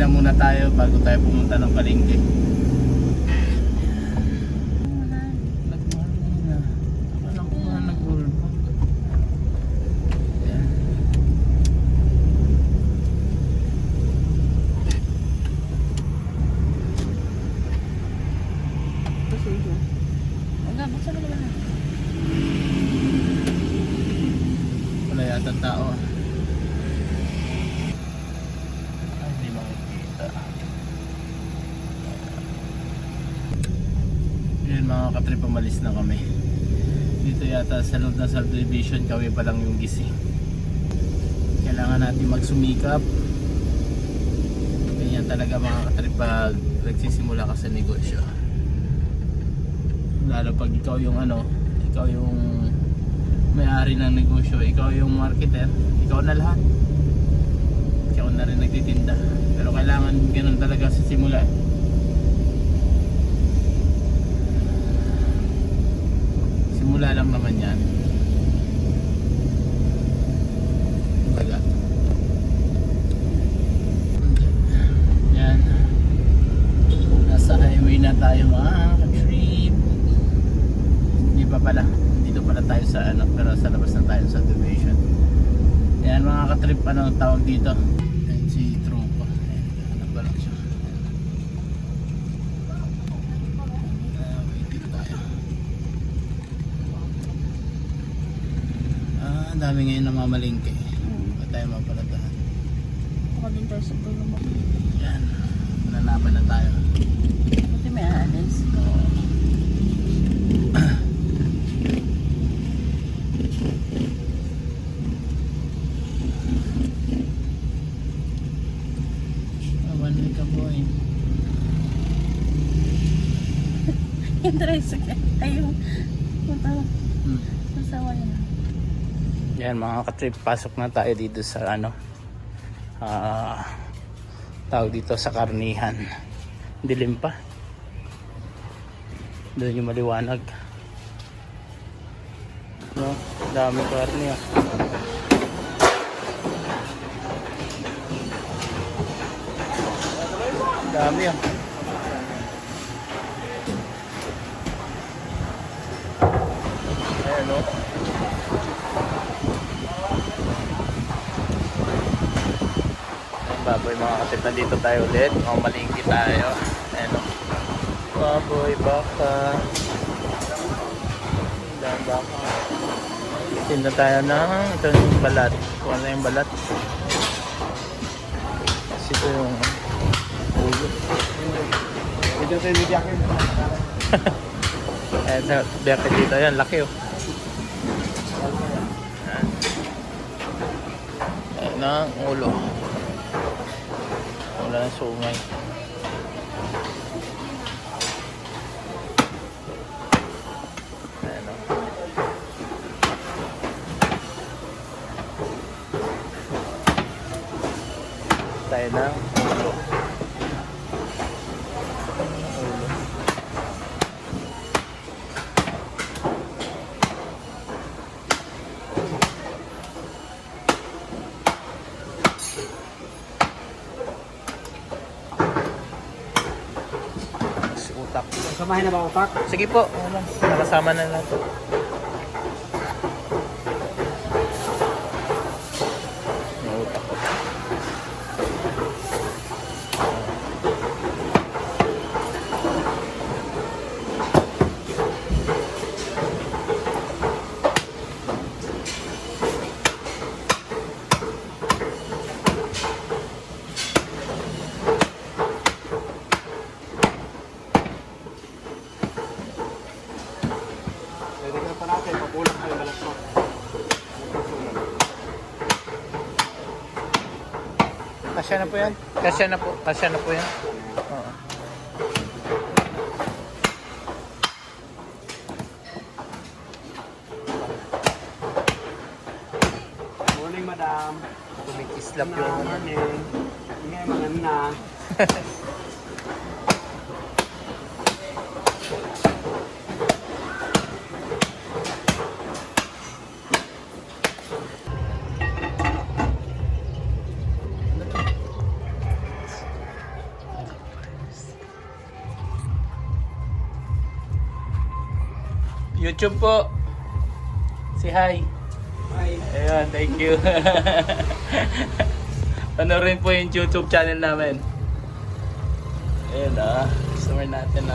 na muna tayo bago tayo pumunta ng palengke. Wala yata tao. Ay, hindi makikita. Yun mga katrip, umalis na kami. Dito yata sa loob ng subdivision, kami pa lang yung gising. Kailangan natin magsumikap. Ganyan talaga mga katrip pag nagsisimula ka sa negosyo. Lalo pag ikaw yung ikaw yung may-ari ng negosyo, ikaw yung marketer, ikaw na lahat. Ikaw na rin nagtitinda. Pero kailangan ganun talaga sa simula. Simula lang naman yan. Baga. Yan. Nasa highway na tayo mga ka-trip. Hindi pa pala. Dito pala tayo sa pero sa labas na tayo sa subdivision. Yan mga ka-trip, anong tawag dito? Yan si Tropa. Ano ba lang siya? Wait, dito tayo. Ang dami ngayon namamalingke. Ba't tayo mapalatahan? Baka din tayo sa dulo mo. Yan. Mananapan na tayo. Buti may alis. One week ka boy. Yung tricycle. Ay, yung masawa niya. Yan mga ka-trip, pasok na tayo dito sa tawag dito sa karnihan. Dilim pa. Doon yung maliwanag. No, dami karni ah. Dami ah. Ayan o. Baboy mga kasip, nandito tayo ulit. Malingki tayo. Ayan o. Baboy, baka. Dahil baka. Tinda tayo ng ito yung balat. Kung ano yung balat. Kasi ito yung ulo. Ito tayo may jacket. Ayan sa jacket dito. Ayan, laki o. Ayan ang ulo. Wala na sungay. Ayan o. Tayo na ulo. Ulo. Utak. Samahin na ba utak? Sige po, nakasama na lahat. Yung utak ko. Pwede ka pa natin, papulang kayo balat mo. Kasya na po yan. Kasya na po. Kasya na po yan. Oo. Morning, madam. Kumikislap Na, yung morning. Ingay, mga na. YouTube po. Say hi. Bye. Ayun, thank you. Panorin po yung YouTube channel namin. Ayun customer natin